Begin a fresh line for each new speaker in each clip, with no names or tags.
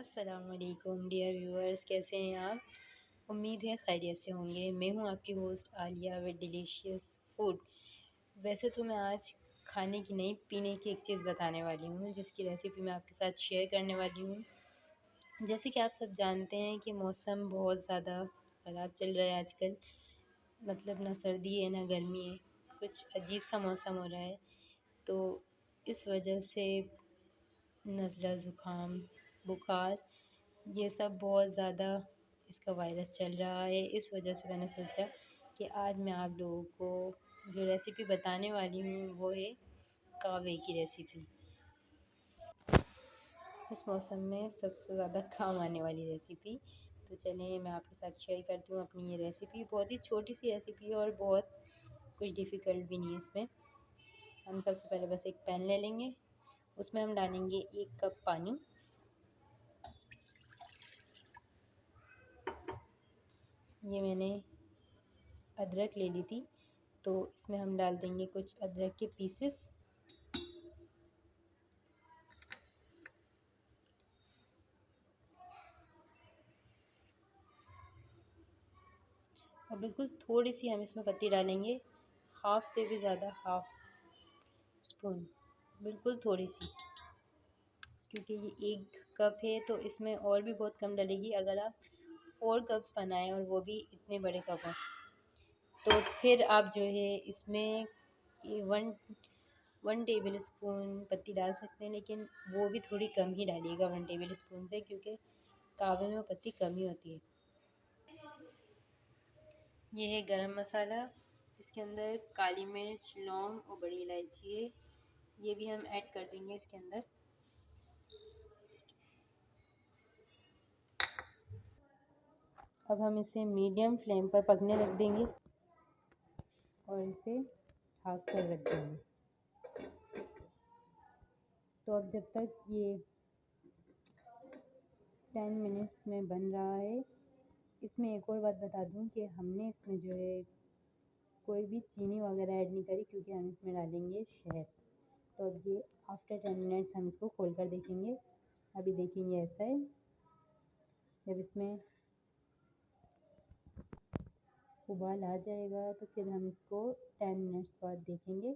अस्सलामुअलैकुम dear viewers, कैसे हैं आप? उम्मीद है खैरियत से होंगे। मैं हूं आपकी host Alia with delicious food. वैसे तो मैं आज खाने की नहीं, पीने की एक चीज़ बताने वाली हूँ, जिसकी रेसिपी मैं आपके साथ शेयर करने वाली हूँ। जैसे कि आप सब जानते हैं कि मौसम बहुत ज़्यादा ख़राब चल रहा है आजकल। मतलब ना सर्दी है ना गर्मी है, कुछ अजीब सा मौसम हो रहा है। तो इस वजह से नज़ला, ज़ुकाम, बुखार, ये सब बहुत ज़्यादा इसका वायरस चल रहा है। इस वजह से मैंने सोचा कि आज मैं आप लोगों को जो रेसिपी बताने वाली हूँ वो है कावे की रेसिपी। इस मौसम में सबसे ज़्यादा काम आने वाली रेसिपी। तो चलिए मैं आपके साथ शेयर करती हूँ अपनी ये रेसिपी। बहुत ही छोटी सी रेसिपी है और बहुत कुछ डिफ़िकल्ट भी नहीं है इसमें। हम सबसे पहले बस एक पैन ले लेंगे, उसमें हम डालेंगे 1 कप पानी। ये मैंने अदरक ले ली थी, तो इसमें हम डाल देंगे कुछ अदरक के पीसेस। और बिल्कुल थोड़ी सी हम इसमें पत्ती डालेंगे, हाफ से भी ज़्यादा, हाफ स्पून, बिल्कुल थोड़ी सी, क्योंकि ये 1 कप है तो इसमें और भी बहुत कम डलेगी। अगर आप 4 कप्स बनाएं और वो भी इतने बड़े कप हैं, तो फिर आप जो है इसमें वन 1 टेबल स्पून पत्ती डाल सकते हैं, लेकिन वो भी थोड़ी कम ही डालिएगा 1 टेबल स्पून से, क्योंकि कावे में पत्ती कम ही होती है। ये है गरम मसाला, इसके अंदर काली मिर्च, लौंग और बड़ी इलायची है, ये भी हम ऐड कर देंगे इसके अंदर। अब हम इसे मीडियम फ्लेम पर पकने रख देंगे और इसे ढक कर रख देंगे। तो अब जब तक ये 10 मिनट्स में बन रहा है, इसमें एक और बात बता दूं कि हमने इसमें जो है कोई भी चीनी वगैरह ऐड नहीं करी, क्योंकि हम इसमें डालेंगे शहद। तो अब ये आफ्टर 10 मिनट्स हम इसको खोल कर देखेंगे। अभी देखेंगे ऐसा है, जब इसमें उबाल आ जाएगा तो फिर हम इसको 10 मिनट्स बाद देखेंगे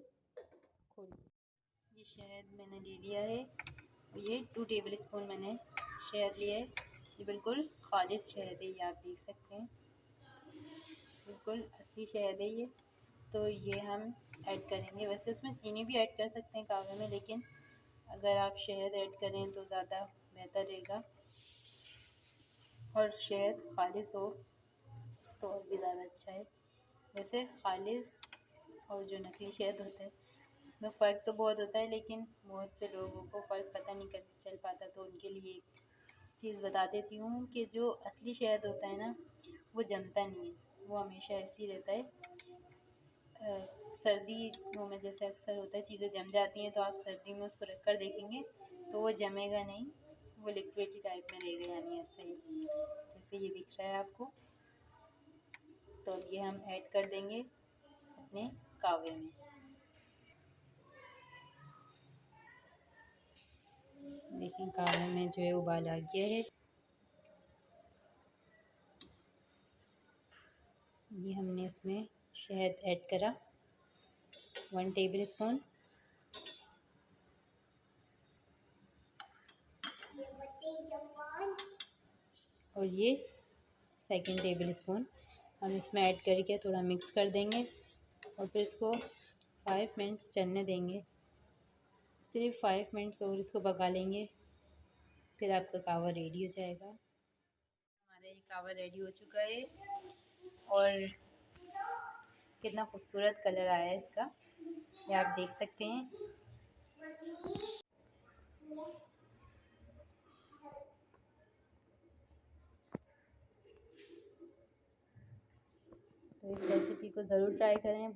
खोल के। ये शहद मैंने ले लिया है, ये 2 टेबल स्पून मैंने शहद लिया है। ये बिल्कुल खालिश शहद है, ये आप देख सकते हैं, बिल्कुल असली शहद है ये। तो ये हम ऐड करेंगे। वैसे उसमें चीनी भी ऐड कर सकते हैं कावे में, लेकिन अगर आप शहद ऐड करें तो ज़्यादा बेहतर रहेगा, और शहद खालिश हो तो और भी ज़्यादा अच्छा है। वैसे खालिश और जो नकली शहद होता है उसमें फ़र्क तो बहुत होता है, लेकिन बहुत से लोगों को फ़र्क पता नहीं चल पाता। तो उनके लिए एक चीज़ बता देती हूँ कि जो असली शहद होता है ना, वो जमता नहीं है, वो हमेशा ऐसे ही रहता है। सर्दियों में जैसे अक्सर होता है चीज़ें जम जाती हैं, तो आप सर्दी में उसको रख कर देखेंगे तो वो जमेगा नहीं, वो लिक्विडी टाइप में रहेगा, यानी ऐसे ही जैसे ये दिख रहा है आपको। तो अब ये हम ऐड कर देंगे अपने कावे में। देखिए कावे में जो है उबाल आ गया है। ये हमने इसमें शहद ऐड करा 1 टेबल स्पून, और ये 2 टेबल स्पून हम इसमें ऐड करके थोड़ा मिक्स कर देंगे और फिर इसको 5 मिनट्स चलने देंगे। सिर्फ 5 मिनट्स और इसको पका लेंगे, फिर आपका कावा रेडी हो जाएगा। हमारा ये कावा रेडी हो चुका है और कितना खूबसूरत कलर आया है इसका, ये आप देख सकते हैं। तो इस रेसिपी को ज़रूर ट्राई करें।